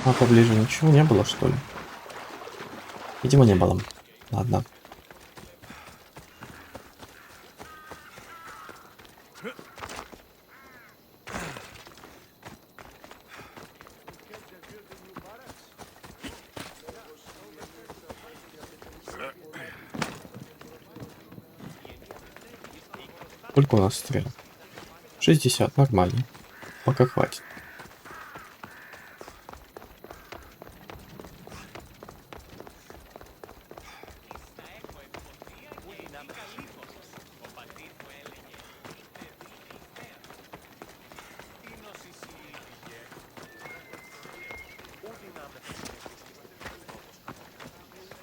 А поближе ничего не было, что ли? Видимо, не было. Ладно. Сколько у нас стрел? 60, нормально. Пока хватит.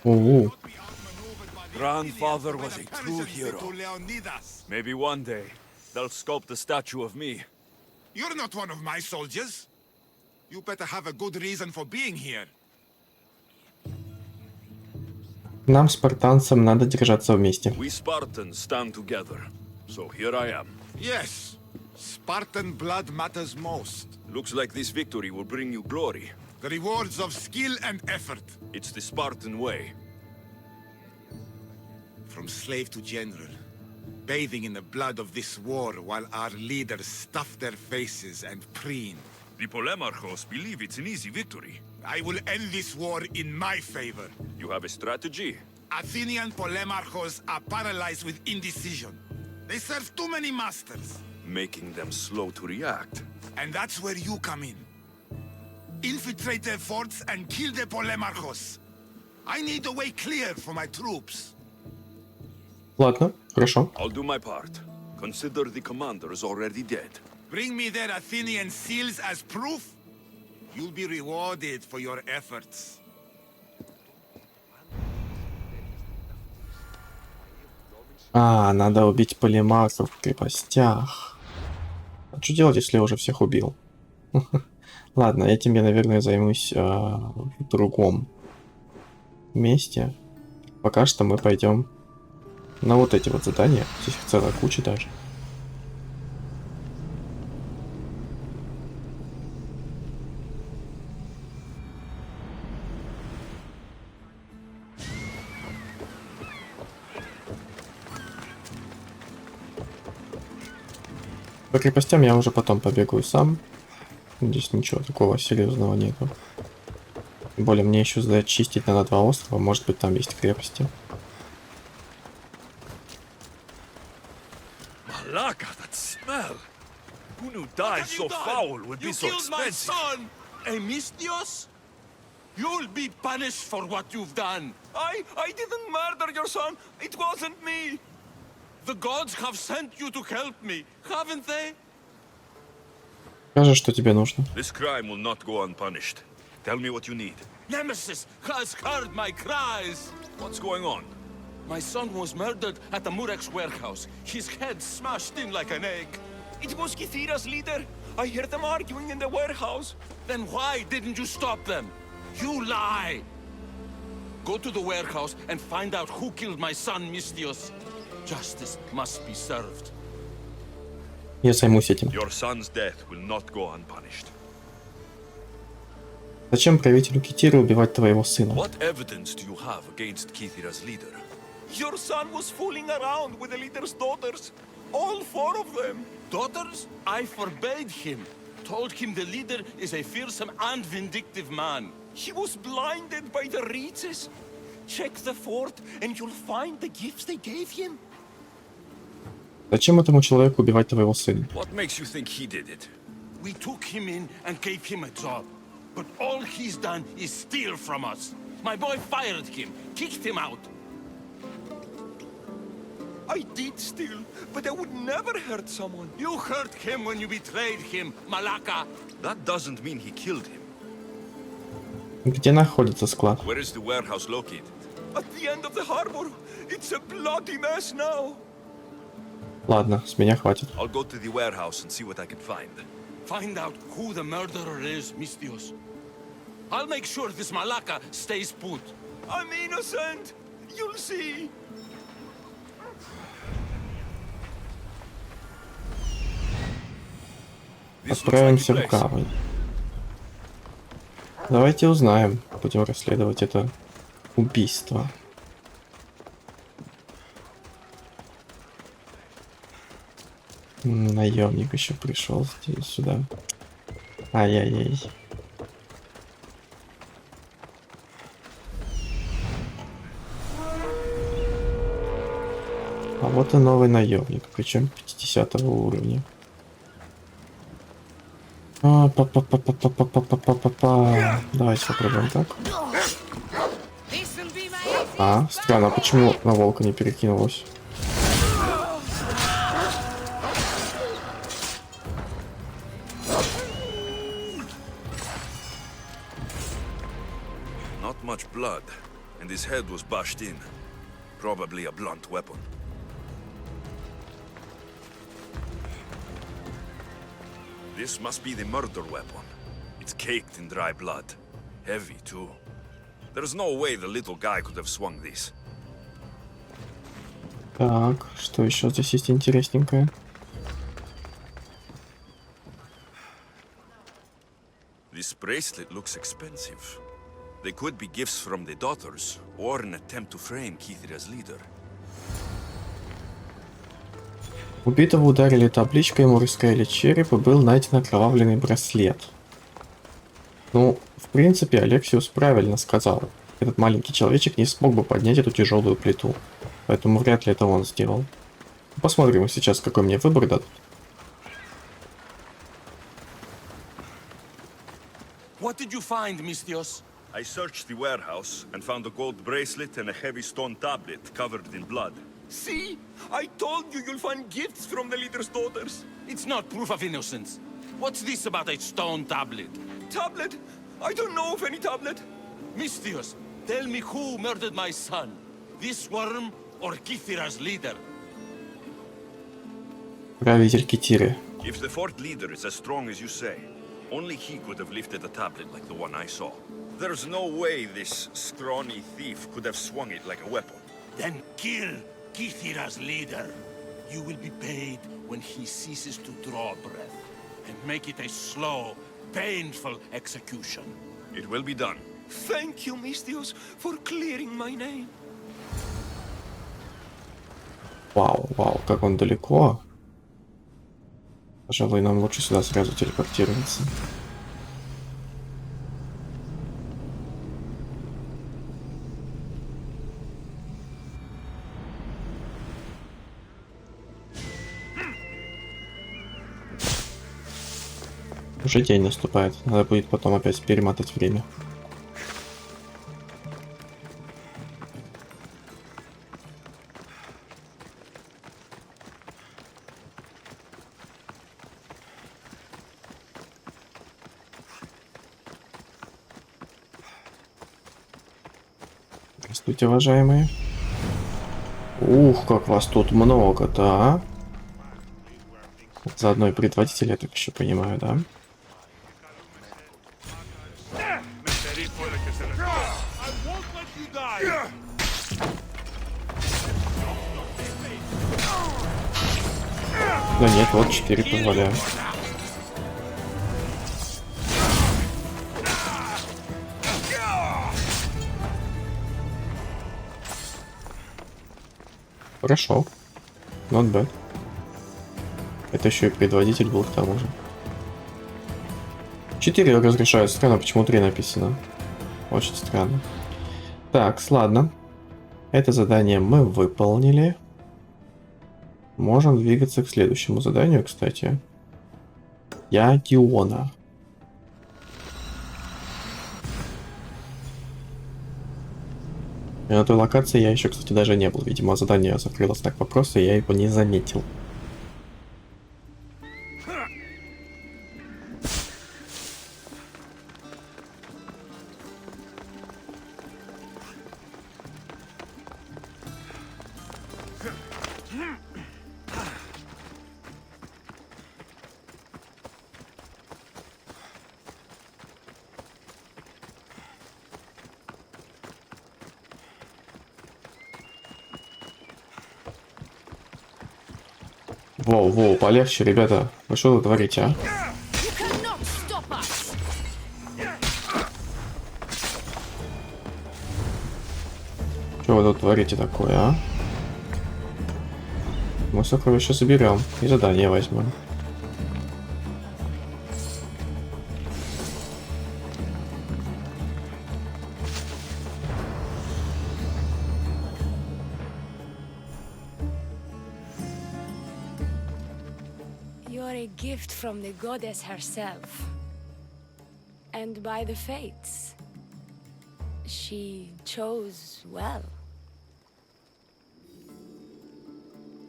Оу. Grandfather was a true hero. Maybe one day they'll sculpt a statue of me. You're not one of my soldiers. You better have a good reason for being here. Нам, спартанцам, надо держаться вместе. We Spartans stand together, so here I am. Yes, Spartan blood matters most. Looks like this victory will bring you glory. The rewards of skill and effort. It's the Spartan way. From slave to general, bathing in the blood of this war while our leaders stuff their faces and preen. The Polemarchos believe it's an easy victory. I will end this war in my favor. You have a strategy? Athenian Polemarchos are paralyzed with indecision. They serve too many masters. Making them slow to react. And that's where you come in. Infiltrate their forts and kill the Polemarchos. I need a way clear for my troops. Ладно, хорошо. I'll do my part. Consider the commander is already dead. Bring me their Athenian seals as proof. You'll be rewarded for your efforts. А, надо убить полемархов в крепостях. А что делать, если я уже всех убил? Ладно, этим я, наверное, займусь в другом месте. Пока что мы пойдем на вот эти вот задания. Здесь их целая куча даже. По крепостям я уже потом побегаю сам. Здесь ничего такого серьезного нету. Тем более мне еще зачистить надо 2 острова. Может быть, там есть крепости. Malaka, that smell! Who knew dye so foul would be so expensive? Emistios? You'll be punished for what you've done. I didn't murder your son. It wasn't me. The gods have sent you to help me, haven't they? Скажи, что тебе нужно. This crime will not go unpunished. Tell me what you need. Nemesis has heard my cries. What's going on? My son was murdered at the Murex warehouse. His head smashed in like an egg. It was Kithira's leader. I heard them arguing in the warehouse. Then why didn't you stop them? You lie! Go to the warehouse and find out who killed my son, Mistios. Justice must be served. Я займусь этим. Your son's death will not go unpunished. Зачем правителю Китиры убивать твоего сына? What evidence do you have against Kithira's leader? Your son was fooling around with the leader's daughters. All 4 of them. Daughters? I forbade him. Told him the leader is a fearsome and vindictive man. He was blinded by the reaches. Check the fort and you'll find the gifts they gave him. Зачем этому человеку убивать твоего сына? What makes you think he did it? We took him in and gave him a job. But all he's done is steal from us. My boy fired him, kicked him out. I did steal, but I would never hurt someone. You hurt him when you betrayed him, Malaka. That doesn't mean he killed him. Где находится склад? Where is the warehouse located? At the end of the harbor. It's a bloody mess now. Ладно, с меня хватит. I'll go to the warehouse and see what I can find. Find out who the murderer is, Mistios. I'll make sure this Malaka stays put. I'm innocent. You'll see. Отправимся в Гавань. Давайте узнаем. Будем расследовать это убийство. Наемник еще пришел здесь, сюда. Ай-яй-яй. А вот и новый наемник, причем 50 уровня. Давайте попробуем так. Странно, почему на волка не перекинулось? Not much blood, and his head was bashed in. Probably a blunt weapon. This must be the murder weapon. It's caked in dry blood. Heavy, too. There's no way the little guy could have swung this. Так, что еще здесь есть интересненькое? This bracelet looks expensive. They could be gifts from the daughters, or an attempt to frame Kithira's leader. Убитого ударили табличкой, ему раскроили череп и был найден окровавленный браслет. Ну, в принципе, Алексиус правильно сказал. Этот маленький человечек не смог бы поднять эту тяжелую плиту. Поэтому вряд ли это он сделал. Посмотрим сейчас, какой мне выбор дадут. What did you find, Mistios? I searched the warehouse and found a gold bracelet and a heavy stone tablet covered in blood. See? I told you you'll find gifts from the leader's daughters. It's not proof of innocence. What's this about a stone tablet? Tablet? I don't know of any tablet. Mistios, tell me who murdered my son. This worm or Kithira's leader? Правитель Китиры. If the fort leader is as strong as you say, only he could have lifted a tablet like the one I saw. There's no way this scrawny thief could have swung it like a weapon. Then kill Kithira's leader. You will be paid when he ceases to draw breath. And make it a slow, painful execution. It will be done. Thank you, Mistios, for clearing my name. Вау, вау, как он далеко. Пожалуй, нам лучше сюда сразу телепортироваться. Уже день наступает. Надо будет потом опять перемотать время. Здравствуйте, уважаемые. Ух, как вас тут много-то, а? Заодно и предводитель, я так еще понимаю, да? Да нет, вот 4 позволяю. Хорошо. Not bad. Это еще и предводитель был к тому же. 4 разрешают. Странно, почему 3 написано. Очень странно. Так, ладно. Это задание мы выполнили. Можем двигаться к следующему заданию, кстати. Я Диона. И на той локации я еще, кстати, даже не был. Видимо, задание закрылось так попросту, и я его не заметил. Воу, воу, полегче, ребята. Вы что вы творите, а? тут творите такое, а? Мы сокровища заберем и задание возьмем. You're a gift from the goddess herself. And by the fates, she chose well.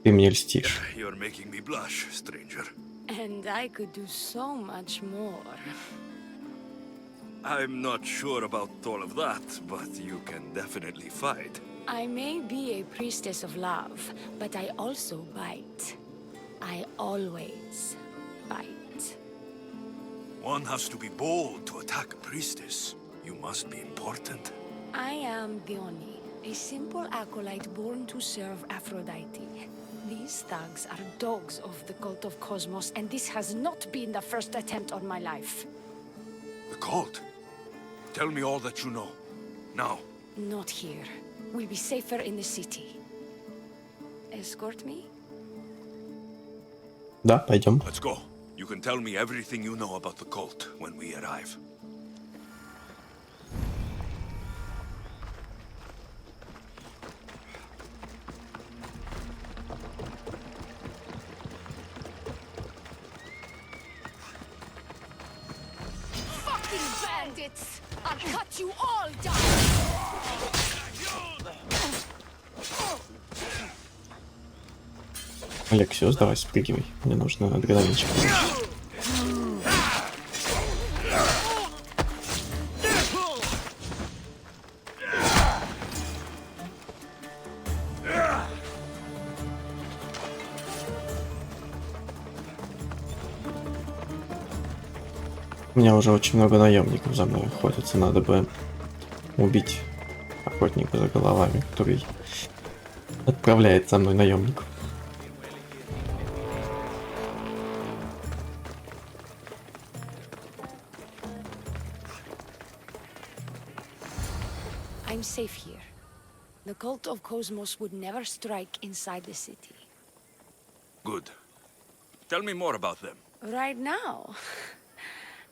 Ты мне льстишь. You're making me blush, stranger. And I could do so much more. I'm not sure about all of that, but you can definitely fight. I may be a priestess of love, but I also bite. I always bite. One has to be bold to attack a priestess. You must be important. I am Diona, a simple acolyte born to serve Aphrodite. These thugs are dogs of the cult of Cosmos, and this has not been the first attempt on my life. The cult? Tell me all that you know. Now. Not here. We'll be safer in the city. Escort me? Да, пойдем. Let's go. You can tell me everything you know about the cult when we arrive. Fucking bandits! I'll cut you all down! Алексиос, давай спрыгивай. Мне нужно адреналинчик. У меня уже очень много наемников за мной охотятся. Надо бы убить охотника за головами, который отправляет за мной наемников. I'm safe here. The cult of Cosmos would never strike inside the city. Good. Tell me more about them. Right now?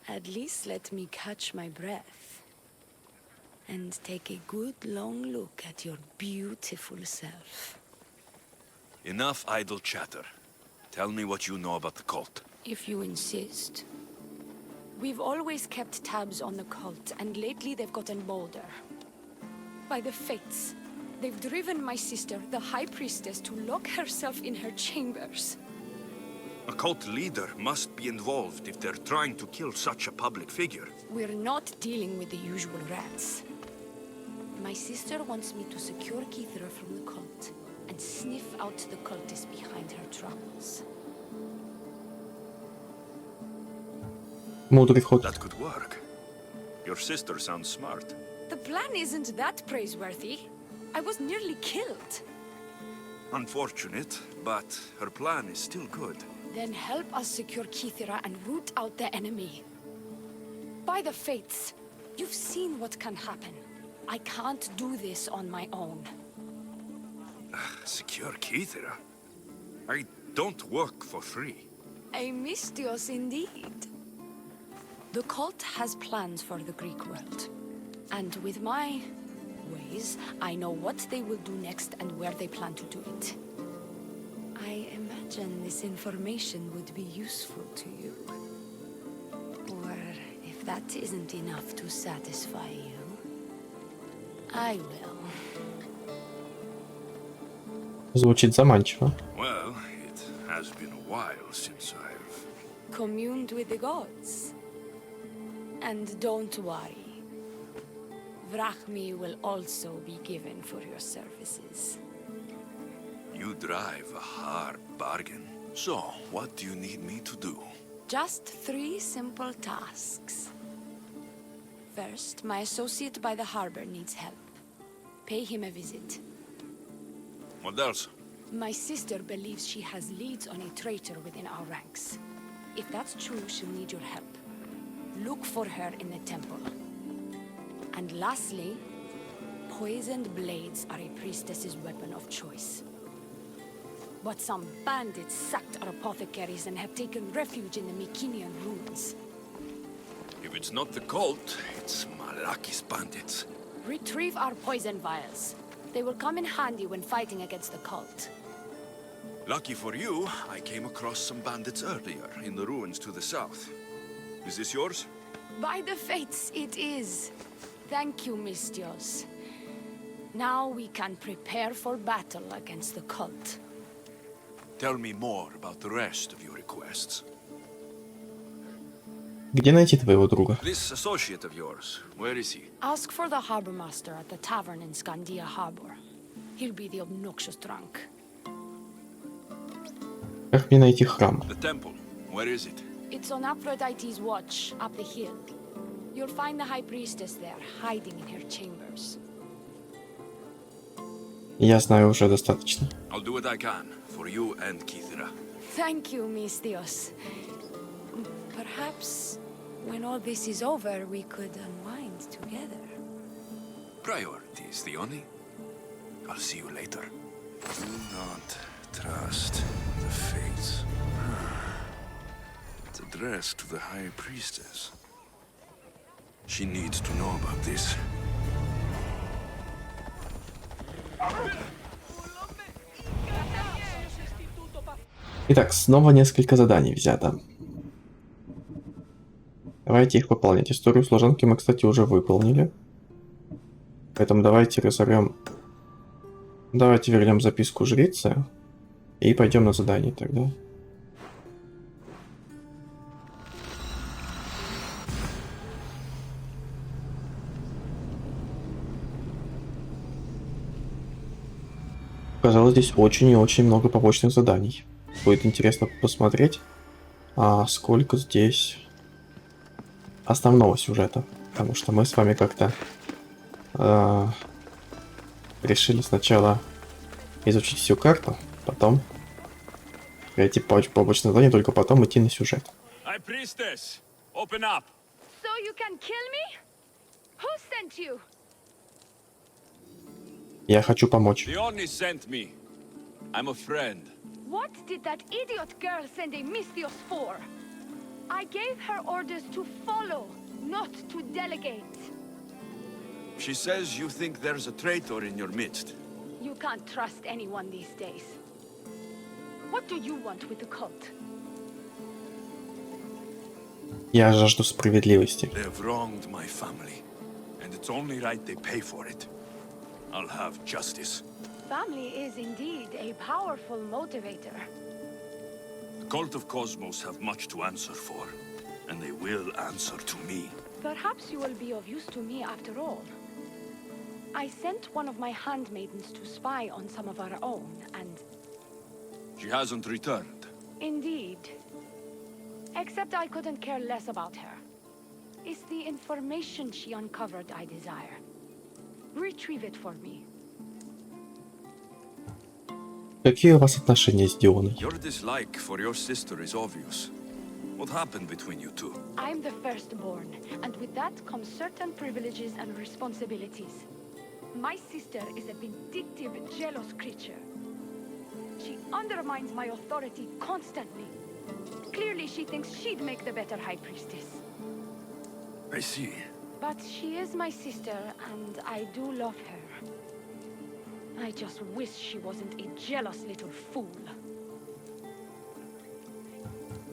At least let me catch my breath. And take a good long look at your beautiful self. Enough idle chatter. Tell me what you know about the cult. If you insist. We've always kept tabs on the cult, and lately they've gotten bolder. By the fates, they've driven my sister, the High Priestess, to lock herself in her chambers. A cult leader must be involved if they're trying to kill such a public figure. We're not dealing with the usual rats. My sister wants me to secure Kithra from the cult, and sniff out the cultists behind her troubles. Мудрый ход. That could work. Your sister sounds smart. The plan isn't that praiseworthy. I was nearly killed. Unfortunate, but her plan is still good. Then help us secure Kithra and root out the enemy. By the fates, you've seen what can happen. I can't do this on my own. Secure Kithra? I don't work for free. A mystios indeed. The cult has plans for the Greek world. And with my ways, I know what they will do next and where they plan to do it. I imagine this information would be useful to you. Or if that isn't enough to satisfy you, I will. Звучит заманчиво. Well, it has been a while since I've... Communed with the gods. And don't worry. Vrachmi will also be given for your services. You drive a hard bargain. So, what do you need me to do? Just 3 simple tasks. First, my associate by the harbor needs help. Pay him a visit. What else? My sister believes she has leads on a traitor within our ranks. If that's true, she'll need your help. Look for her in the temple. And lastly, Poisoned blades are a priestess's weapon of choice. But some bandits sacked our apothecaries and have taken refuge in the Mycenaean ruins. If it's not the cult, it's Malaki's bandits. Retrieve our poison vials. They will come in handy when fighting against the cult. Lucky for you, I came across some bandits earlier in the ruins to the south. Is this yours? By the fates, it is. Thank you, Mistios. Now we can prepare for battle against the cult. Tell me more about the rest of your requests. Где найти твоего друга? This associate of yours, where is he? Ask for the harbor master at the tavern in Scandia Harbor. He'll be the obnoxious drunk. Как мне найти храм? The temple, where is it? It's on Aphrodite's watch, up the hill. You'll find the high priestess there, hiding in her chambers. Я знаю уже достаточно. I'll do what I can for you and Kithira. Thank you, Mistios. Perhaps when all this is over, we could unwind together. Priorities, Diona. I'll see you later. Do not trust the fates. It's addressed to the High Priestess. She needs to know about this. Итак, снова несколько заданий взято. Давайте их выполнять. Историю служанки мы, кстати, уже выполнили. Поэтому давайте разорвем. Давайте вернем записку жрицы. И пойдем на задание тогда. Оказалось, здесь очень и очень много побочных заданий. Будет интересно посмотреть, сколько здесь основного сюжета. Потому что мы с вами как-то решили сначала изучить всю карту, потом эти побочные задания, только потом идти на сюжет. High Priestess, open up. So you can kill me? Who sent you? Я хочу помочь. Diona sent me. I'm a friend. What did that idiot girl send a Mistios for? I gave her orders to follow, not to delegate. She says you think there's a traitor in your midst. You can't trust anyone these days. What do you want with the cult? Я жажду справедливости. They've wronged my family, and it's only right they pay for it. I'll have justice. Family is indeed a powerful motivator. The cult of Cosmos have much to answer for, and they will answer to me. Perhaps you will be of use to me after all. I sent one of my handmaidens to spy on some of our own, and... She hasn't returned. Indeed. Except I couldn't care less about her. It's the information she uncovered I desire. Retrieve it for me. Какие у вас отношения с Дионой? Your dislike for your sister is obvious. What happened between you two? I'm the firstborn, and with that comes certain privileges and responsibilities. My sister is a vindictive, jealous creature. She undermines my authority constantly. Clearly, she thinks she'd make the better High Priestess. I see. But she is my sister, and I do love her. I just wish she wasn't a jealous little fool.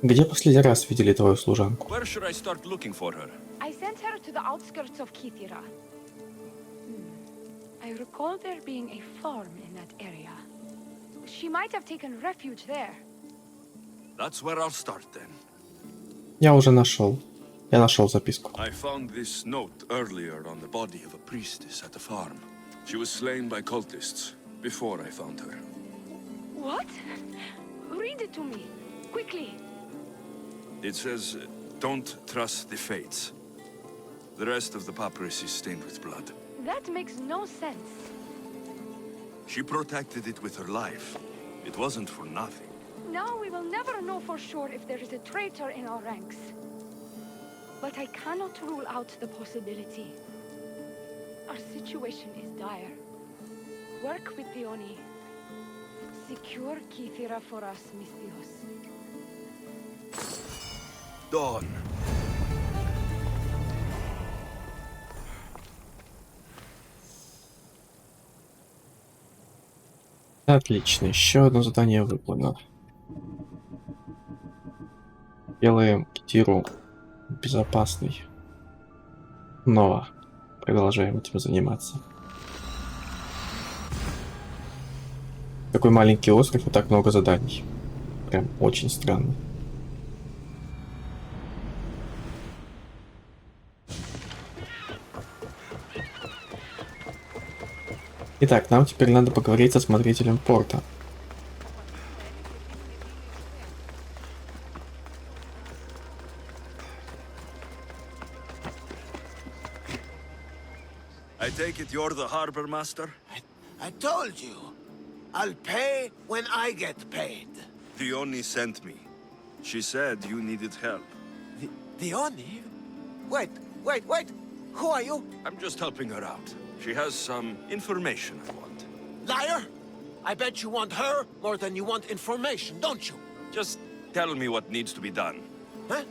Где последний раз видели твою служанку? Where should I start looking for her? I sent her to the outskirts of Kithira. I recall there being a farm in that area. She might have taken refuge there. That's where I'll start then. Я уже нашел. Я нашел записку. I found this note earlier on the body of a priestess at the farm. She was slain by cultists before I found her. What? Read it to me, quickly. It says, don't trust the fates. The rest of the papyrus is stained with blood. That makes no sense. She protected it with her life. It wasn't for nothing. Now we will never know for sure if there is a traitor in our ranks. But I cannot rule out the possibility. Our situation is dire. Work with Dioni. Secure Kithira for us, Mistios. Dawn. Отлично, еще одно задание выполнено. Делаем Китиру безопасной. Но продолжаем этим заниматься. Такой маленький остров и так много заданий. Прям очень странно. Итак, нам теперь надо поговорить со смотрителем порта. I take it you're the harbor master? I told you. I'll pay when I get paid. Diona sent me. She said you needed help. Dioni? Wait. Who are you? I'm just helping her out. She has some information I want. Liar! I bet you want her more than you want information, don't you? Just tell me what needs to be done. Huh?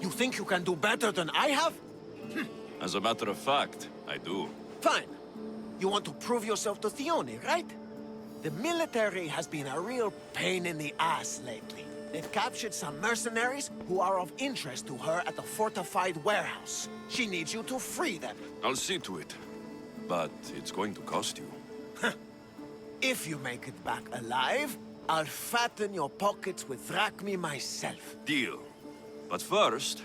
You think you can do better than I have? As a matter of fact, I do. Fine. You want to prove yourself to Dioni, right? The military has been a real pain in the ass lately. They've captured some mercenaries who are of interest to her at the fortified warehouse. She needs you to free them. I'll see to it. But it's going to cost you. If you make it back alive, I'll fatten your pockets with drachmi myself. Deal. But first,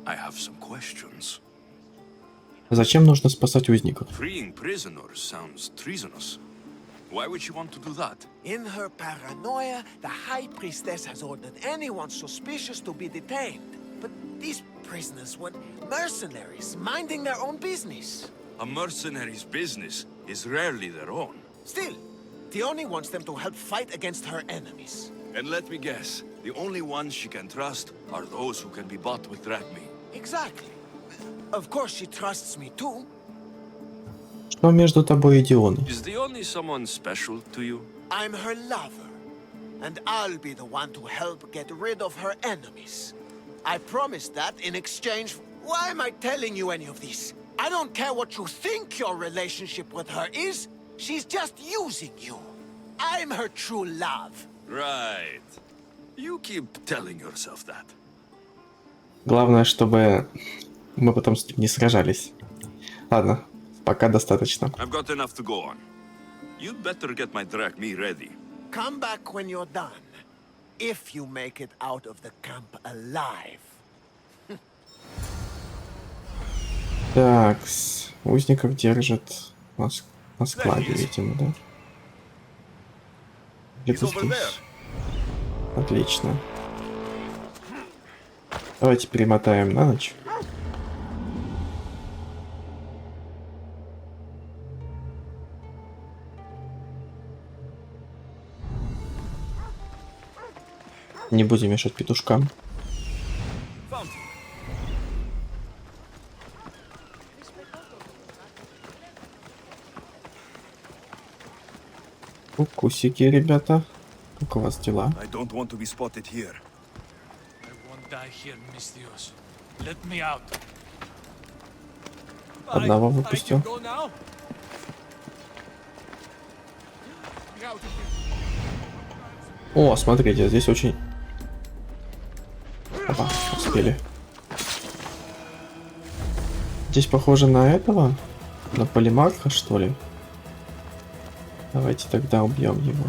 I have some questions. Зачем нужно спасать узников? Freeing prisoners sounds treasonous. Why would she want to do that? In her paranoia, the High Priestess has ordered anyone suspicious to be detained. But these prisoners were mercenaries, minding their own business. A mercenary's business is rarely their own. Still, Dioni wants them to help fight against her enemies. And let me guess, the only ones she can trust are those who can be bought with drachmi. Exactly. Of course she trusts me too. Что между тобой и Дионой? Is Diona someone special to you? I'm her lover. And I'll be the one to help get rid of her enemies. I promised that in exchange. Why am I telling you any of this? I don't care what you think your relationship with her is. She's just using you. I'm her true love. Right. You keep telling yourself that. Главное, чтобы мы потом с ним не сражались. Ладно, пока достаточно. I've got enough to go on. You'd better get my drachmi ready. Come back when you're done. If you make it out of the camp alive. Так, узников держат на складе, видимо, да? Где-то здесь. Отлично. Давайте перемотаем на ночь. Не будем мешать петушкам. Укусики, ребята. Как у вас дела? I don't want to be spotted here. I won't die here, Mistios. Let me out. Одного выпустил. Go now? О, смотрите, здесь очень... Опа, успели. Здесь похоже на этого? На полимарха, что ли? Давайте тогда убьем его.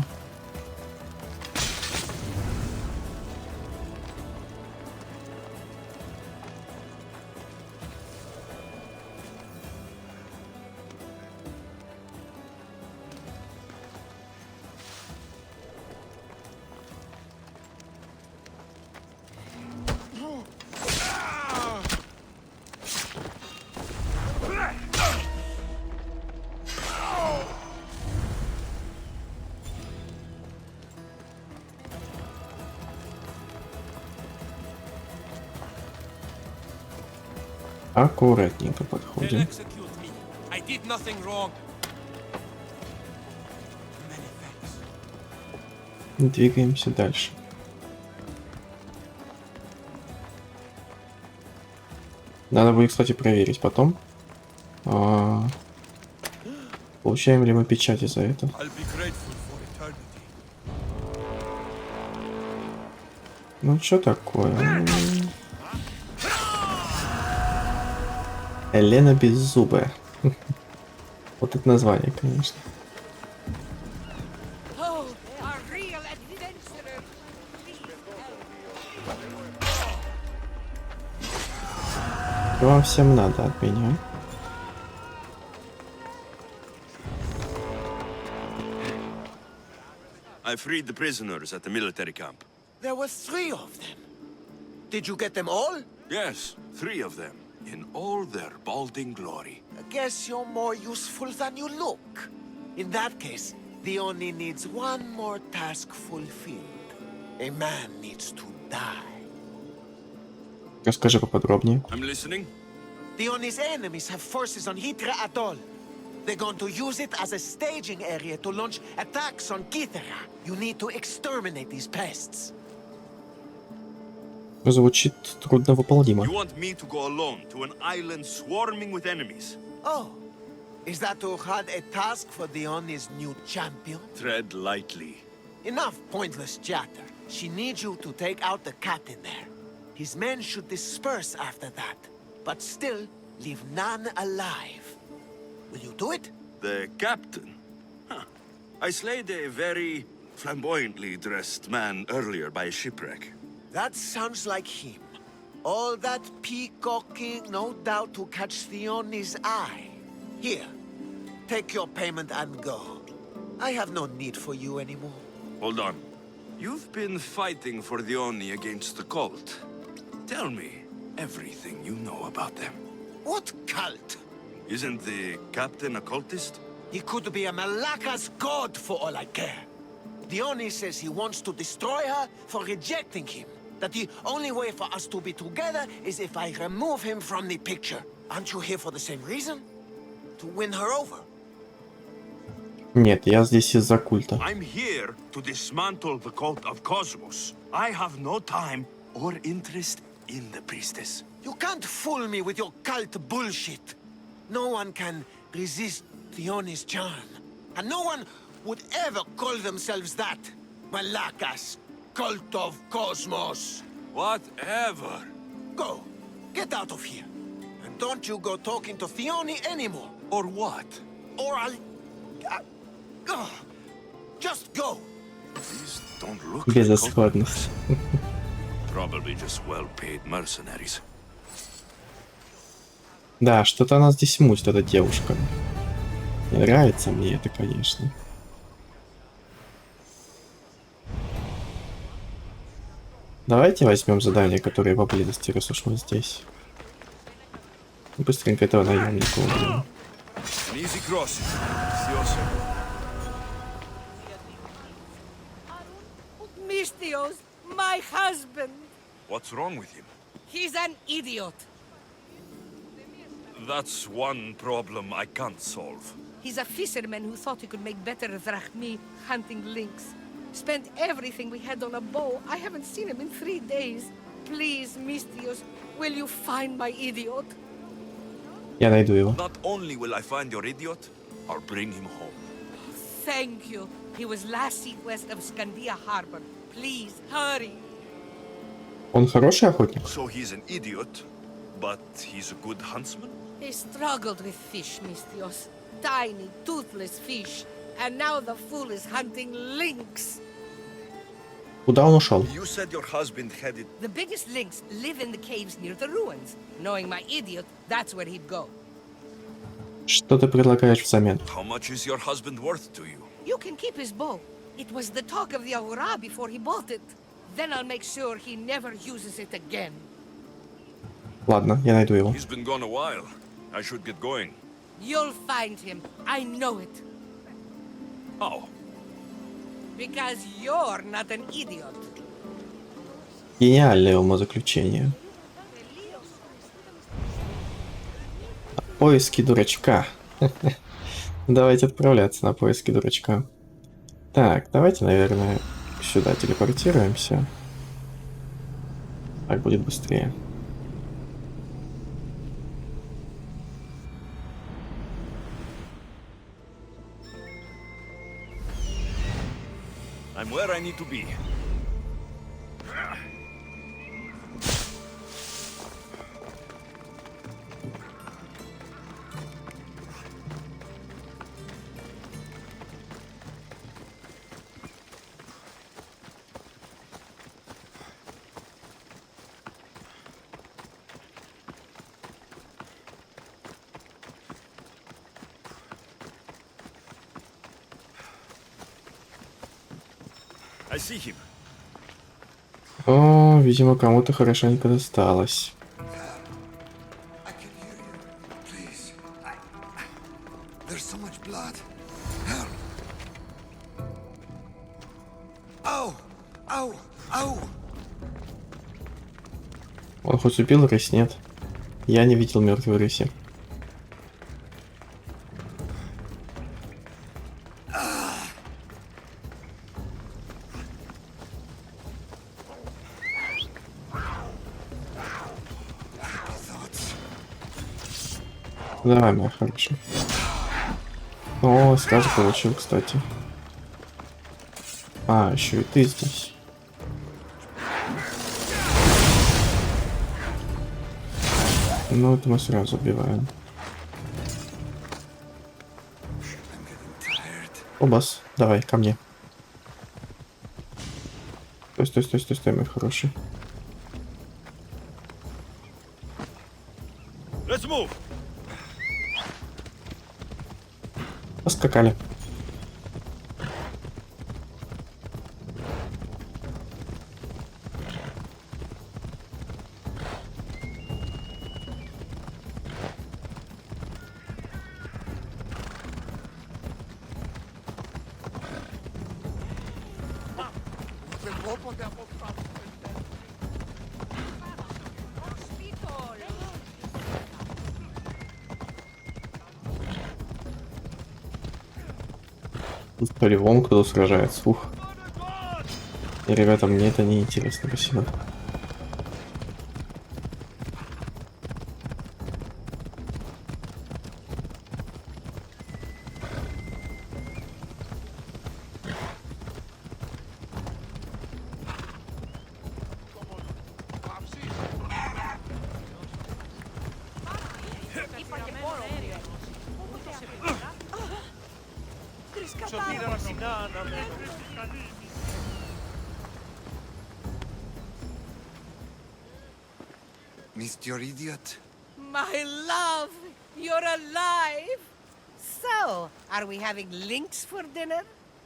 Аккуратненько They'll подходим. execute me. I did nothing wrong. Двигаемся дальше. Надо будет, кстати, проверить потом. Получаем ли мы печати за это? I'll be grateful for eternity. Ну, что такое? Елена Беззубая. Вот это название, конечно. Что вам всем надо от меня? I freed the prisoners at the military camp. There were 3 of them. Did you get them all? Yes, 3 of them, in all their balding glory. I guess you're more useful than you look. In that case, the Oni needs one more task fulfilled. A man needs to die. Расскажи поподробнее. I'm listening. The Oni's enemies have forces on Hitra Atoll. They're going to use it as a staging area to launch attacks on Kithera. You need to exterminate these pests. Звучит трудновыполнимо. You want me to go alone to an island swarming with enemies? Oh, is that to had a task for the Oni's new champion? Tread lightly. Enough pointless chatter. She needs you to take out the captain there. His men should disperse after that, but still leave none alive. Will you do it? The captain? Huh. I slayed a very flamboyantly dressed man earlier by a shipwreck. That sounds like him. All that peacocking, no doubt to catch Theoni's eye. Here, take your payment and go. I have no need for you anymore. Hold on. You've been fighting for the Oni against the cult. Tell me everything you know about them. What cult? Isn't the captain a cultist? He could be a Malaka's god for all I care. The Oni says he wants to destroy her for rejecting him. That the only way for us to be together is if I remove him from the picture. Aren't you here for the same reason? To win her over? Нет, я здесь из-за культа. I'm here to dismantle the cult of Cosmos. I have no time or interest in the priestess. You can't fool me with your cult bullshit. No one can resist Theoni's charm. And no one would ever call themselves that. Malakas, cult of Cosmos. Whatever. Go. Get out of here. And don't you go talking to Theoni anymore. Or what? Or I'll... just go. These don't look like Безысходность. Probably just well-paid mercenaries. Да, что-то она здесь мутит, эта девушка. Не нравится мне это, конечно. Давайте возьмем задание, которое поблизости, раз уж мы здесь. Быстренько этого наемника убьем. An easy crossing. Mistios, my husband. What's wrong with him? He's an idiot. That's one problem I can't solve. He's a fisherman who thought he could make better drachmi hunting lynx. Spent everything we had on a bow. I haven't seen him in 3 days. Please, Mistios, will you find my idiot? Я найду его. Not only will I find your idiot, I'll bring him home. Thank you. He was last seen west of Scandia Harbor. Please, hurry. Он хороший охотник? So he's an idiot, but he's a good huntsman? He struggled with fish, Mistios. Tiny, toothless fish. And now the fool is hunting lynx. Куда он ушел? You said your husband headed... The biggest lynx live in the caves near the ruins. Knowing my idiot, that's where he'd go. Что ты предлагаешь взамен? How much is your husband worth to you? You can keep his bow. It was the talk of the Ahura before he bought it. Then I'll make sure he never uses it again. Ладно, я найду его. He's been gone a while. I should get going. You'll find him. I know it. How? Because you're not an idiot. Гениальное умозаключение. Поиски дурачка. Давайте отправляться на поиски дурачка. Так, давайте, наверное, сюда телепортируемся. Так будет быстрее. I'm where I need to be. I see him. О, видимо, кому-то хорошенько досталось. I can hear you. Please. There's so much blood. Help. Ow! Ow! Ow! Он хоть убил рысь, нет? Я не видел мертвой рыси. Давай, моя хорошая. О, сразу получил, кстати. А, еще и ты здесь. Ну, это мы сразу убиваем. Обас, давай, ко мне. Стой, стой, стой, стой, стой, мой хороший. Let's move. Поскакали. Тут по-любому кто-то сражается. Ух. И, ребята, мне это не интересно, спасибо. Mr. Idiot. My love, you're alive. So, are we having links for dinner?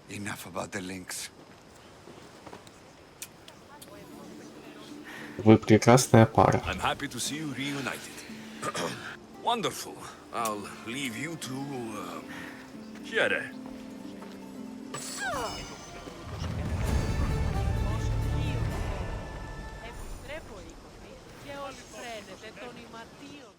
Enough about the links. Вы прекрасная пара. I'm happy to see you reunited. Wonderful. I'll leave you to Chiare. Και όλοι φρένετε τον Ηματίο.